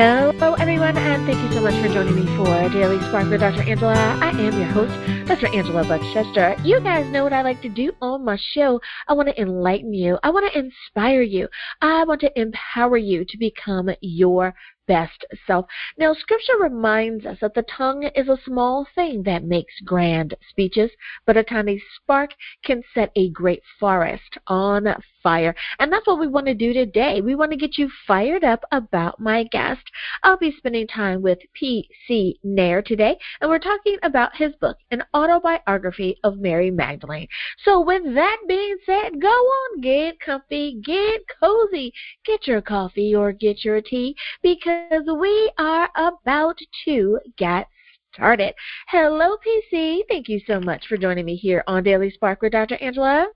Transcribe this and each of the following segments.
Hello, everyone, and thank you so much for joining me for Daily Spark with Dr. Angela. I am your host, Dr. Angela Buckchester. You guys know what I like to do on my show. I want to enlighten you. I want to inspire you. I want to empower you to become your best self. Now, Scripture reminds us that the tongue is a small thing that makes grand speeches, but a tiny spark can set a great forest on fire. And that's what we want to do today. We want to get you fired up about my guest. I'll be spending time with P.C. Nair today, and we're talking about his book, An Autobiography of Mary Magdalene. So with that being said, go on, get comfy, get cozy, get your coffee or get your tea, because we are about to get started. Hello, PC. Thank you so much for joining me here on Daily Spark with Dr. Angela.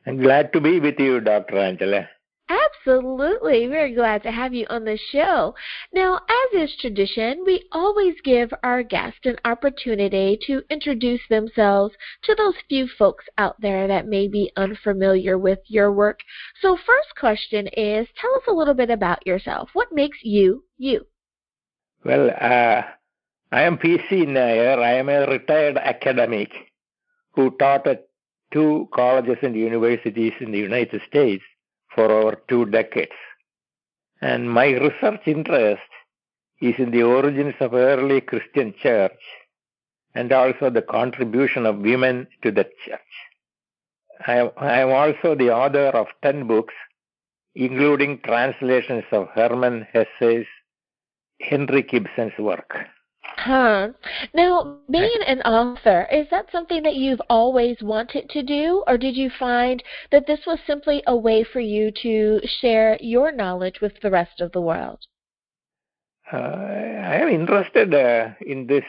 I'm glad to be with you, Dr. Angela. Absolutely. Very glad to have you on the show. Now, as is tradition, we always give our guests an opportunity to introduce themselves to those few folks out there that may be unfamiliar with your work. So first question is, tell us a little bit about yourself. What makes you, you? Well, I am P.C. Nair. I am a retired academic who taught at 2 colleges and universities in the United States for over 2 decades. And my research interest is in the origins of early Christian church and also the contribution of women to the church. I am also the author of 10 books, including translations of Herman Hesse's Henry Gibson's work. Now, being an author, is that something that you've always wanted to do, or did you find that this was simply a way for you to share your knowledge with the rest of the world? I am interested in this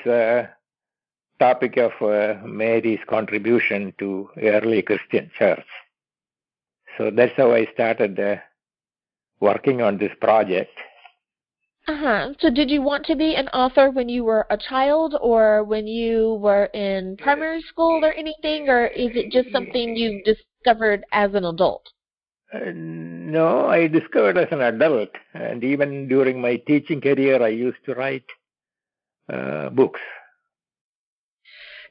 topic of Mary's contribution to early Christian church. So that's how I started working on this project. So did you want to be an author when you were a child or when you were in primary school or anything, or is it just something you discovered as an adult? No, I discovered as an adult, and even during my teaching career, I used to write books.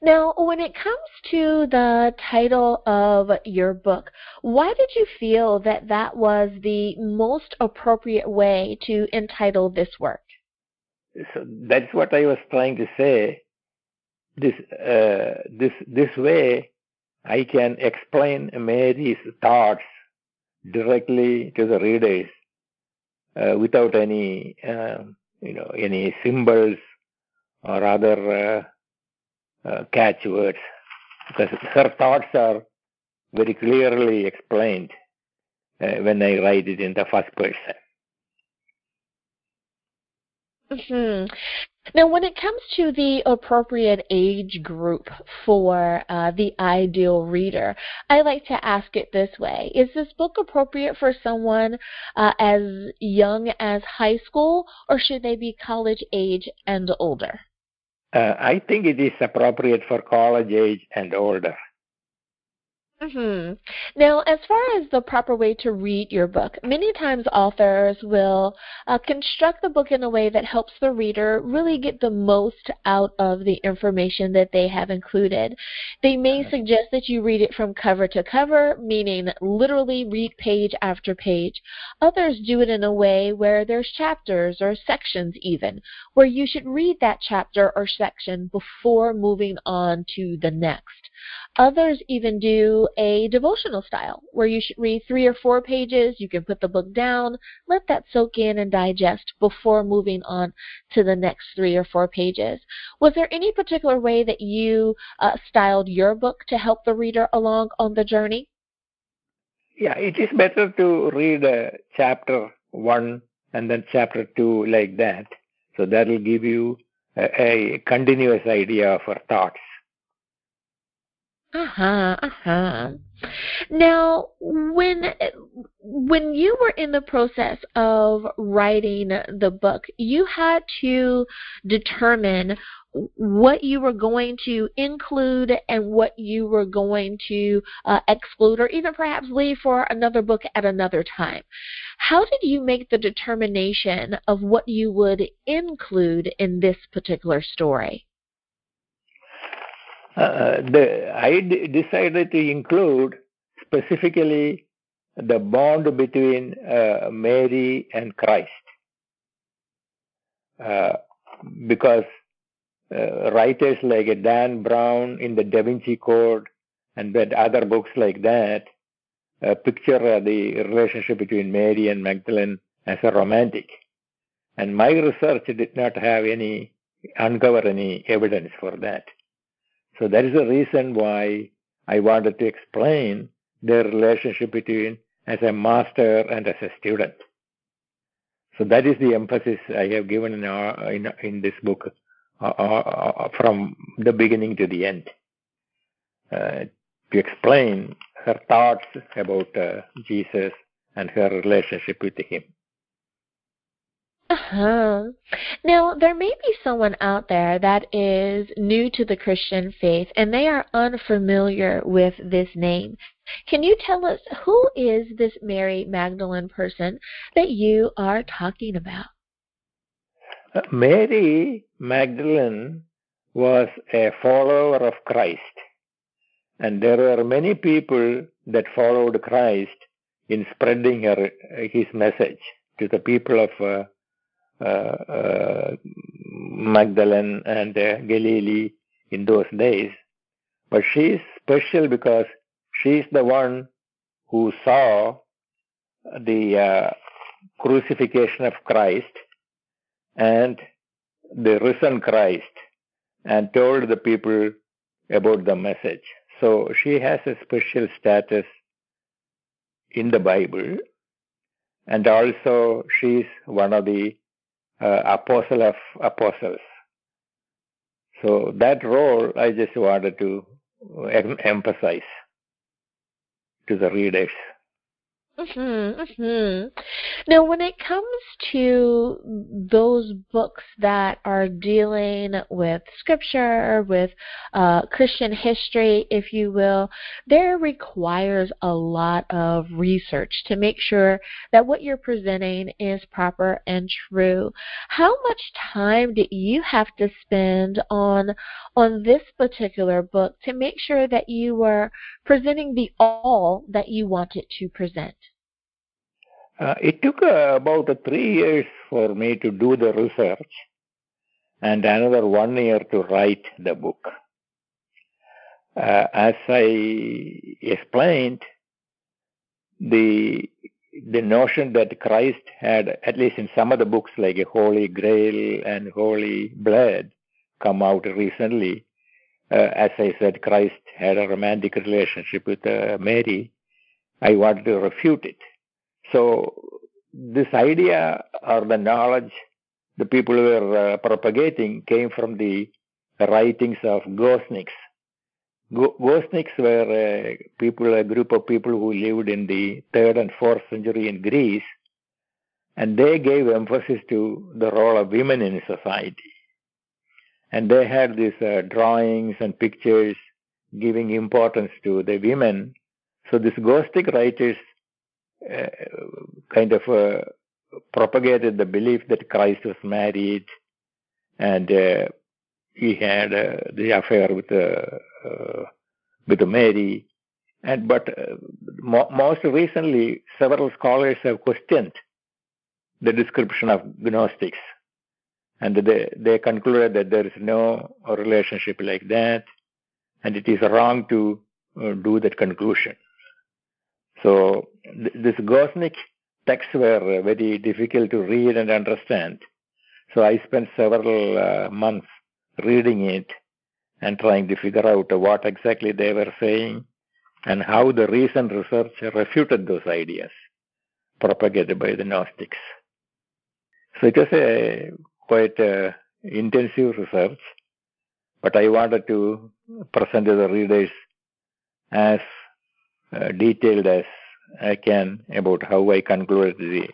Now, when it comes to the title of your book, why did you feel that that was the most appropriate way to entitle this work? So that's what I was trying to say. This way, I can explain Mary's thoughts directly to the readers without any, any symbols or other catchwords, because her thoughts are very clearly explained when I write it in the first person. Now, when it comes to the appropriate age group for the ideal reader, I like to ask it this way. Is this book appropriate for someone as young as high school, or should they be college age and older? I think it is appropriate for college age and older. Now, as far as the proper way to read your book, many times authors will construct the book in a way that helps the reader really get the most out of the information that they have included. They may suggest that you read it from cover to cover, meaning literally read page after page. Others do it in a way where there's chapters or sections even, where you should read that chapter or section before moving on to the next. Others even do a devotional style where you should read 3 or 4 pages. You can put the book down, let that soak in and digest before moving on to the next 3 or 4 pages. Was there any particular way that you styled your book to help the reader along on the journey? Yeah, it is better to read chapter 1 and then chapter 2 like that. So that will give you a continuous idea of her thoughts. Now, when you were in the process of writing the book, you had to determine what you were going to include and what you were going to exclude, or even perhaps leave for another book at another time. How did you make the determination of what you would include in this particular story? I decided to include specifically the bond between Mary and Christ, because writers like Dan Brown in the Da Vinci Code and that other books like that picture the relationship between Mary and Magdalene as a romantic. And my research did not uncover any evidence for that. So that is the reason why I wanted to explain their relationship between as a master and as a student. So that is the emphasis I have given in this book from the beginning to the end, to explain her thoughts about Jesus and her relationship with him. Now, there may be someone out there that is new to the Christian faith and they are unfamiliar with this name. Can you tell us, who is this Mary Magdalene person that you are talking about? Mary Magdalene was a follower of Christ, and there were many people that followed Christ in spreading his message to the people of Magdalene and Galilee in those days. But she is special because she is the one who saw the crucifixion of Christ and the risen Christ and told the people about the message. So she has a special status in the Bible, and also she is one of the apostle of apostles. So that role I just wanted to emphasize to the readers. Now, when it comes to those books that are dealing with scripture, with Christian history, if you will, there requires a lot of research to make sure that what you're presenting is proper and true. How much time did you have to spend on this particular book to make sure that you were presenting the all that you wanted to present? It took about 3 years for me to do the research and another 1 year to write the book. As I explained, the notion that Christ had, at least in some of the books like Holy Grail and Holy Blood, come out recently. As I said, Christ had a romantic relationship with Mary. I wanted to refute it. So this idea or the knowledge the people were propagating came from the writings of Gnostic. Gnostic were a group of people who lived in the 3rd and 4th century in Greece, and they gave emphasis to the role of women in society. And they had these drawings and pictures giving importance to the women. So these Gnostic writers kind of propagated the belief that Christ was married and he had the affair with Mary. But most recently, several scholars have questioned the description of Gnostics, and they concluded that there is no relationship like that, and it is wrong to do that conclusion. So these Gnostic texts were very difficult to read and understand. So I spent several months reading it and trying to figure out what exactly they were saying and how the recent research refuted those ideas propagated by the Gnostics. So it was a quite intensive research, but I wanted to present to the readers as detailed as I can about how I concluded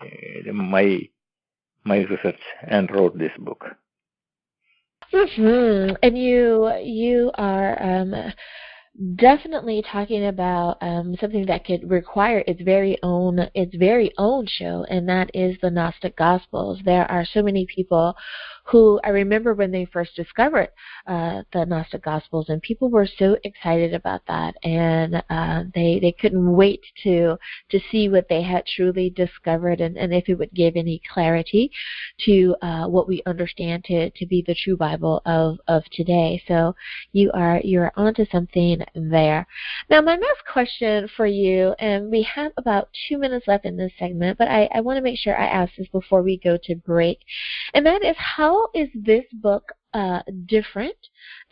my research and wrote this book. And you are definitely talking about something that could require its very own show, and that is the Gnostic Gospels. There are so many people who, I remember when they first discovered the Gnostic Gospels, and people were so excited about that, and they couldn't wait to see what they had truly discovered, and if it would give any clarity to what we understand to be the true Bible of today. So you're onto something there. Now, my next question for you, and we have about 2 minutes left in this segment, but I want to make sure I ask this before we go to break, and that is, how is this book different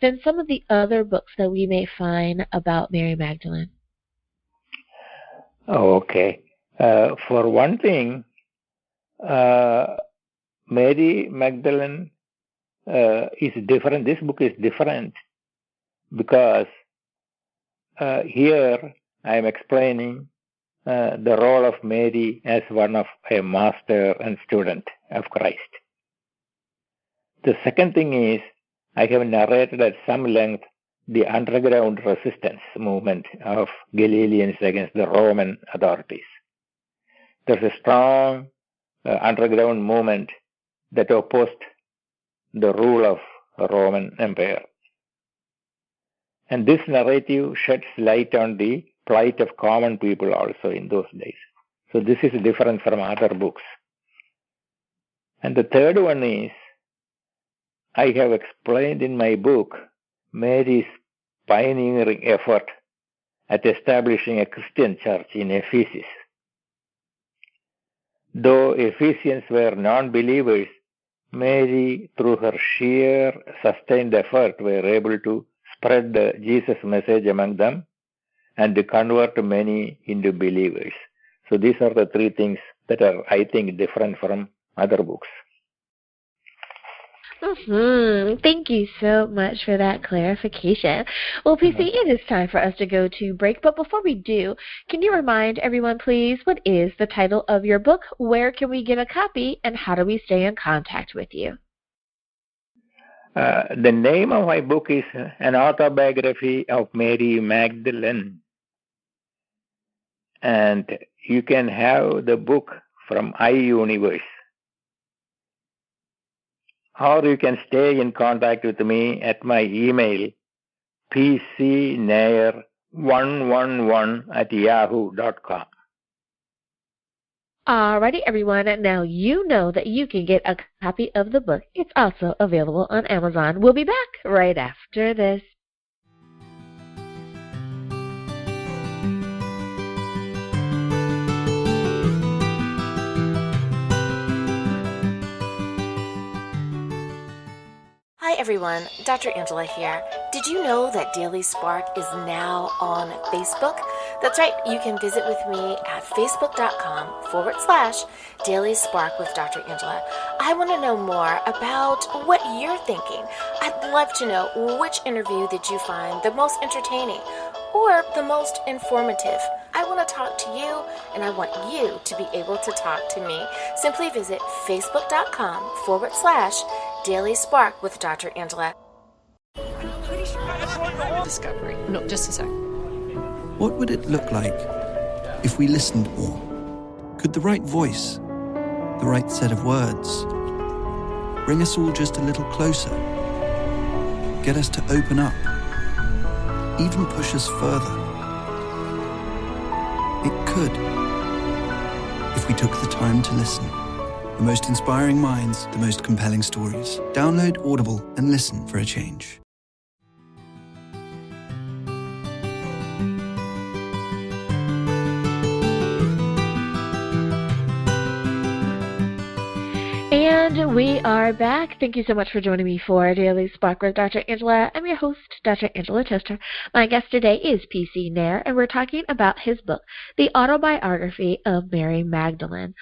than some of the other books that we may find about Mary Magdalene? Oh, okay. For one thing, Mary Magdalene is different. This book is different because here I am explaining the role of Mary as one of a master and student of Christ. The second thing is, I have narrated at some length the underground resistance movement of Galileans against the Roman authorities. There's a strong underground movement that opposed the rule of the Roman Empire. And this narrative sheds light on the plight of common people also in those days. So this is different from other books. And the third one is, I have explained in my book Mary's pioneering effort at establishing a Christian church in Ephesus. Though Ephesians were non-believers, Mary, through her sheer sustained effort, were able to spread the Jesus message among them and to convert many into believers. So these are the three things that are, I think, different from other books. Thank you so much for that clarification. Well, PC, it is time for us to go to break, but before we do, can you remind everyone, please, what is the title of your book, where can we get a copy, and how do we stay in contact with you? The name of my book is An Autobiography of Mary Magdalene. And you can have the book from iUniverse. Or you can stay in contact with me at my email, pcnair111@yahoo.com. Alrighty, everyone. Now you know that you can get a copy of the book. It's also available on Amazon. We'll be back right after this. Hi everyone, Dr. Angela here. Did you know that Daily Spark is now on Facebook? That's right, you can visit with me at facebook.com/Daily Spark with Dr. Angela. I want to know more about what you're thinking. I'd love to know, which interview did you find the most entertaining or the most informative? I want to talk to you, and I want you to be able to talk to me. Simply visit facebook.com/Daily Spark with Dr. Angela. Discovery. No, just a sec. What would it look like if we listened more? Could the right voice, the right set of words, bring us all just a little closer? Get us to open up? Even push us further? It could, if we took the time to listen. The most inspiring minds, the most compelling stories. Download Audible and listen for a change. And we are back. Thank you so much for joining me for Daily Spark with Dr. Angela. I'm your host, Dr. Angela Chester. My guest today is PC Nair, and we're talking about his book, The Autobiography of Mary Magdalene.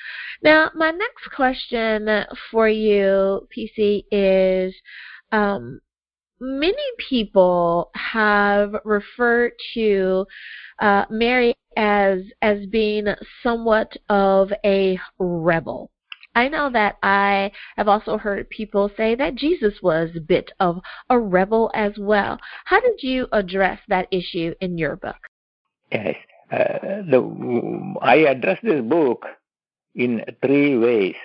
Now, my next question for you, PC, is many people have referred to Mary as being somewhat of a rebel. I know that I have also heard people say that Jesus was a bit of a rebel as well. How did you address that issue in your book? Yes. I address this book in three ways.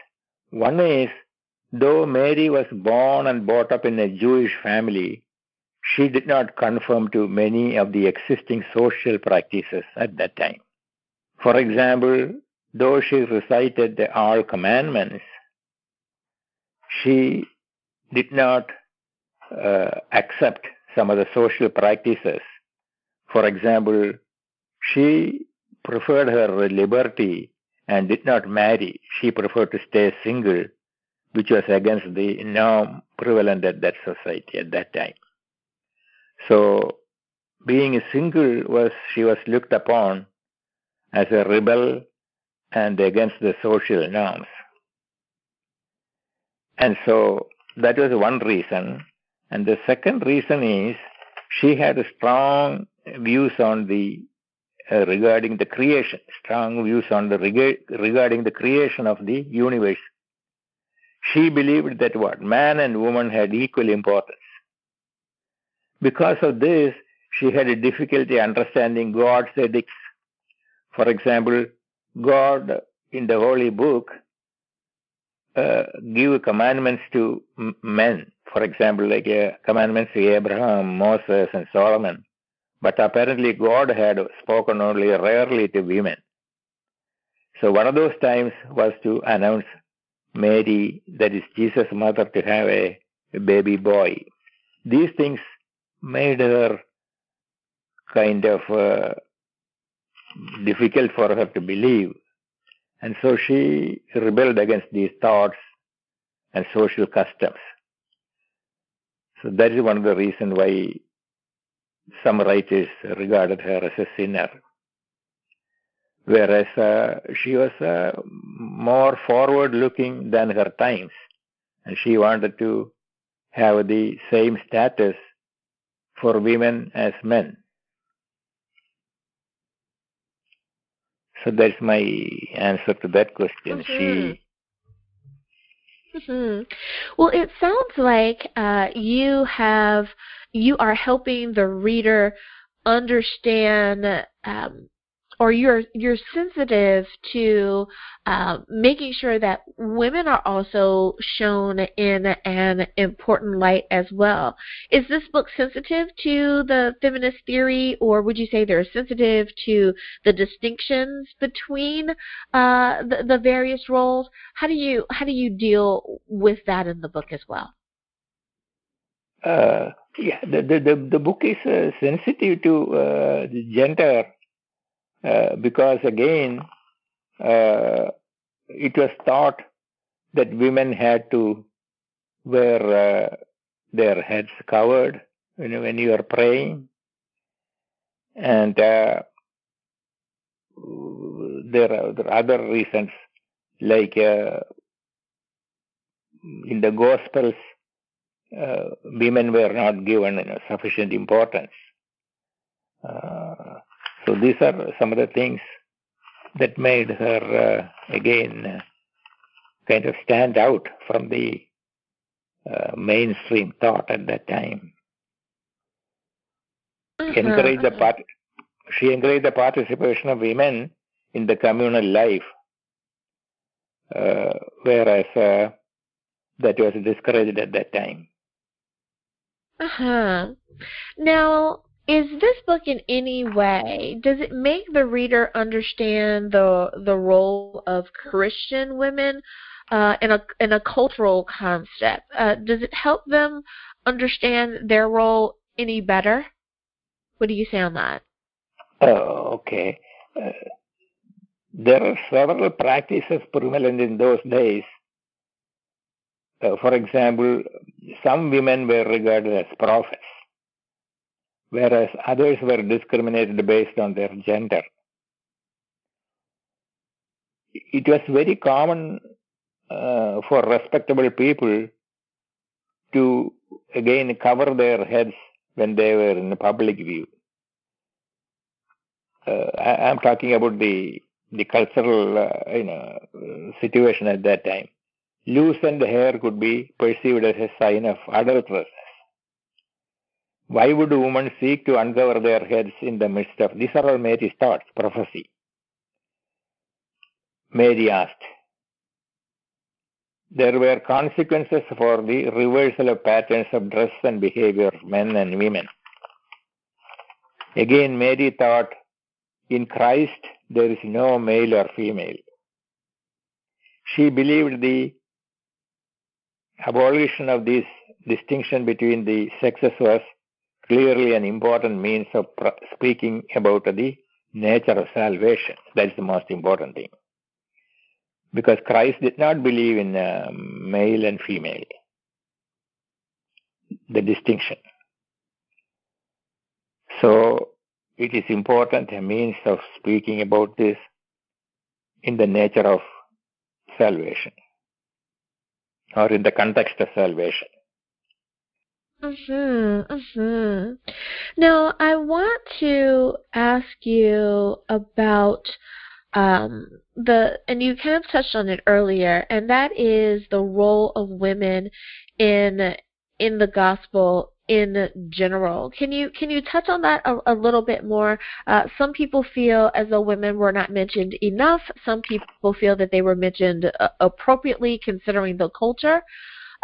One is, though Mary was born and brought up in a Jewish family, she did not conform to many of the existing social practices at that time. For example, though she recited the all commandments, she did not accept some of the social practices. For example, she preferred her liberty and did not marry. She preferred to stay single, which was against the norm prevalent at that society at that time. So being single she was looked upon as a rebel and against the social norms. And so that was one reason. And the second reason is she had strong views on regarding the creation, strong views on regarding the creation of the universe. She believed that man and woman had equal importance. Because of this, she had a difficulty understanding God's ethics. For example, God in the Holy Book give commandments to men. For example, like commandments to Abraham, Moses, and Solomon. But apparently God had spoken only rarely to women. So one of those times was to announce Mary, that is Jesus' mother, to have a baby boy. These things made her kind of difficult for her to believe. And so she rebelled against these thoughts and social customs. So that is one of the reasons why some writers regarded her as a sinner. Whereas she was more forward-looking than her times. And she wanted to have the same status for women as men. So that's my answer to that question. Well, it sounds like you are helping the reader understand, or you're sensitive to making sure that women are also shown in an important light as well. Is this book sensitive to the feminist theory, or would you say they're sensitive to the distinctions between the various roles? How do you deal with that in the book as well? The book is sensitive to the gender. Because again, it was thought that women had to wear their heads covered when you are praying. And there are other reasons, like in the Gospels, women were not given sufficient importance. So these are some of the things that made her, again, kind of stand out from the mainstream thought at that time. She encouraged the participation of women in the communal life, whereas that was discouraged at that time. Now, is this book in any way, does it make the reader understand the role of Christian women in a cultural concept? Does it help them understand their role any better? What do you say on that? Okay. There are several practices prevalent in those days. For example, some women were regarded as prophets, whereas others were discriminated based on their gender. It was very common for respectable people to again cover their heads when they were in the public view. I'm talking about the cultural situation at that time. Loosened hair could be perceived as a sign of adulterousness. Why would women seek to uncover their heads in the midst of... These are all Mary's thoughts, prophecy. Mary asked. There were consequences for the reversal of patterns of dress and behavior of men and women. Again, Mary thought, in Christ there is no male or female. She believed the abolition of this distinction between the sexes was clearly an important means of speaking about the nature of salvation. That's the most important thing. Because Christ did not believe in male and female, the distinction. So it is important, a means of speaking about this in the nature of salvation, or in the context of salvation. Now, I want to ask you about and you kind of touched on it earlier, and that is the role of women in the gospel in general. Can you touch on that a little bit more? Some people feel as though women were not mentioned enough. Some people feel that they were mentioned appropriately considering the culture.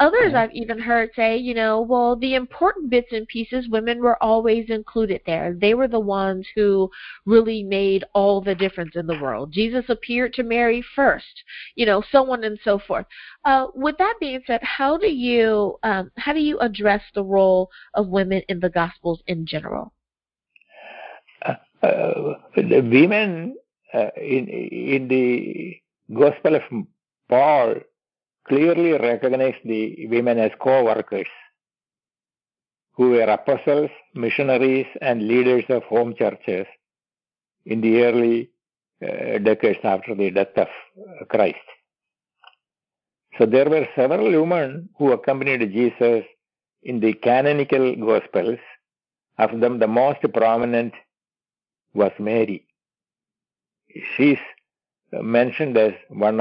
Others I've even heard say, well, the important bits and pieces, women were always included there. They were the ones who really made all the difference in the world. Jesus appeared to Mary first, so on and so forth. With that being said, how do you address the role of women in the Gospels in general? The women in the Gospel of Paul clearly recognized the women as co-workers who were apostles, missionaries, and leaders of home churches in the early decades after the death of Christ. So there were several women who accompanied Jesus in the canonical Gospels. Of them, the most prominent was Mary. She's mentioned as one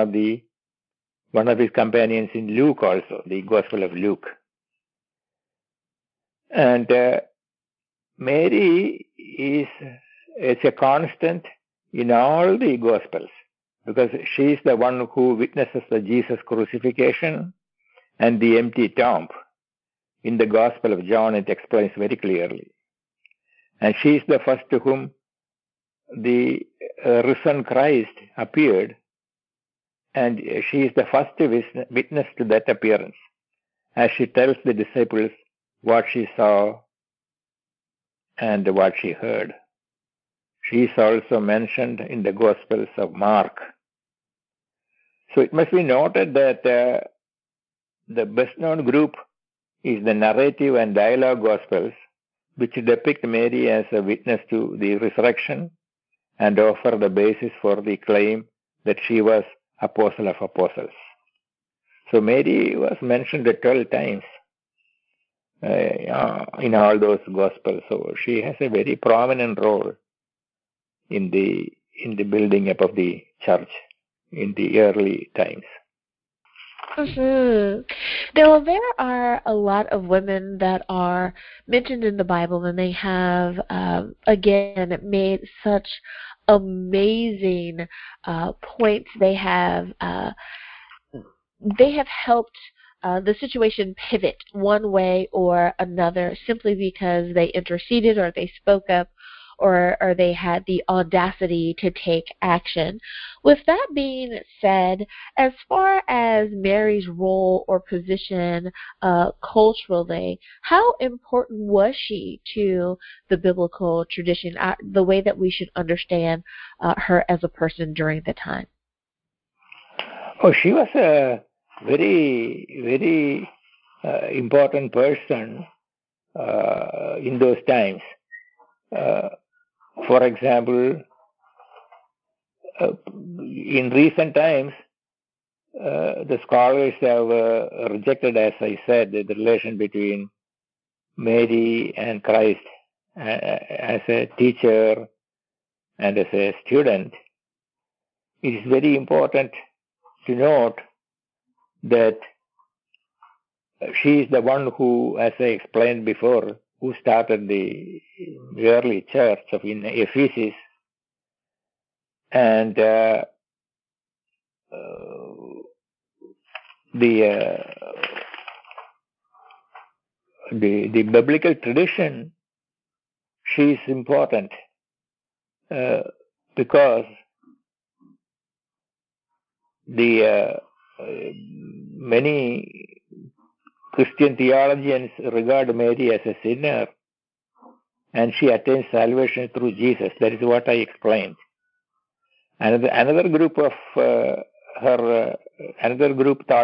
of his companions in Luke also, the Gospel of Luke. And Mary is a constant in all the Gospels, because she is the one who witnesses the Jesus crucifixion and the empty tomb. In the Gospel of John, it explains very clearly. And she is the first to whom the risen Christ appeared, and she is the first witness to that appearance, as she tells the disciples what she saw and what she heard. She is also mentioned in the Gospels of Mark. So it must be noted that the best-known group is the narrative and dialogue Gospels, which depict Mary as a witness to the resurrection and offer the basis for the claim that she was Apostle of Apostles. So Mary was mentioned 12 times in all those Gospels. So she has a very prominent role in the building up of the church in the early times. Now, there are a lot of women that are mentioned in the Bible, and they have, again, made such amazing points. They have helped the situation pivot one way or another simply because they interceded or they spoke up or they had the audacity to take action. With that being said, as far as Mary's role or position culturally, how important was she to the biblical tradition, the way that we should understand her as a person during the time? Oh, she was a very, very important person in those times. For example, in recent times, the scholars have rejected, as I said, the relation between Mary and Christ as a teacher and as a student, it is very important to note that she is the one who, as I explained before, who started the early church of in Ephesus, and the biblical tradition, she is important because the many Christian theologians regard Mary as a sinner, and she attains salvation through Jesus. That is what I explained. Another group thought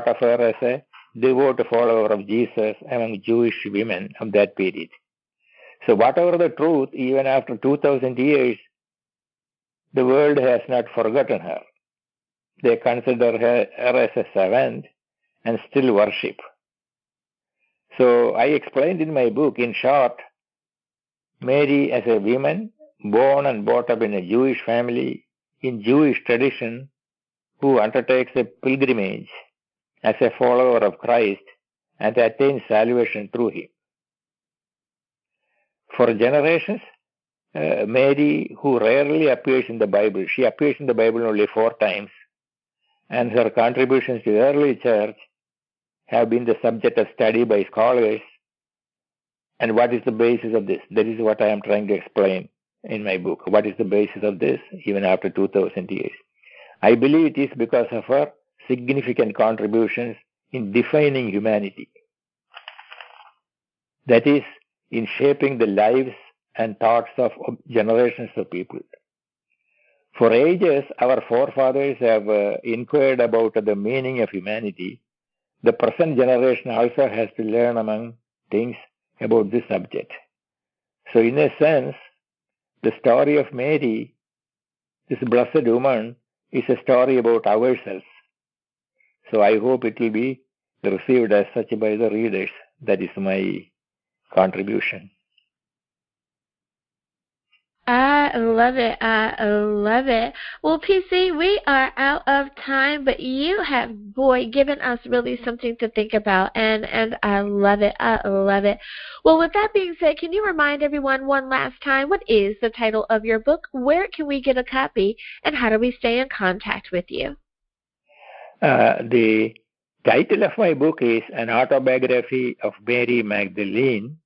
of her as a devout follower of Jesus among Jewish women of that period. So whatever the truth, even after 2000 years, the world has not forgotten her. They consider her as a saint and still worship. So I explained in my book, in short, Mary as a woman born and brought up in a Jewish family, in Jewish tradition, who undertakes a pilgrimage as a follower of Christ and attains salvation through him. For generations, Mary, who rarely appears in the Bible, she appears in the Bible only 4 times, and her contributions to the early church have been the subject of study by scholars. And what is the basis of this? That is what I am trying to explain in my book. What is the basis of this, even after 2000 years? I believe it is because of her significant contributions in defining humanity. That is, in shaping the lives and thoughts of generations of people. For ages, our forefathers have inquired about the meaning of humanity. The present generation also has to learn, among things, about this subject. So in a sense, the story of Mary, this blessed woman, is a story about ourselves. So I hope it will be received as such by the readers. That is my contribution. I love it. I love it. Well, PC, we are out of time, but you have, given us really something to think about, and I love it. I love it. Well, with that being said, can you remind everyone one last time, what is the title of your book, where can we get a copy, and how do we stay in contact with you? The title of my book is An Autobiography of Mary Magdalene,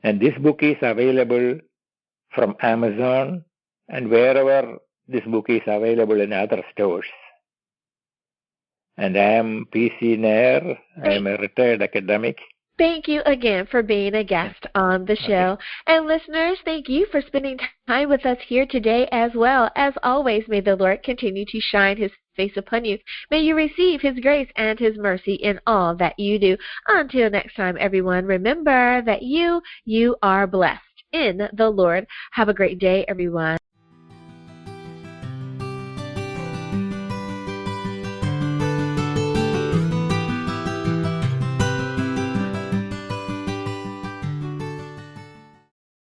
and this book is available from Amazon and wherever this book is available in other stores. And I am PC Nair. I am a retired academic. Thank you again for being a guest on the show. Okay. And listeners, thank you for spending time with us here today as well. As always, may the Lord continue to shine his face upon you. May you receive his grace and his mercy in all that you do. Until next time, everyone, remember that you are blessed in the Lord. Have a great day, everyone.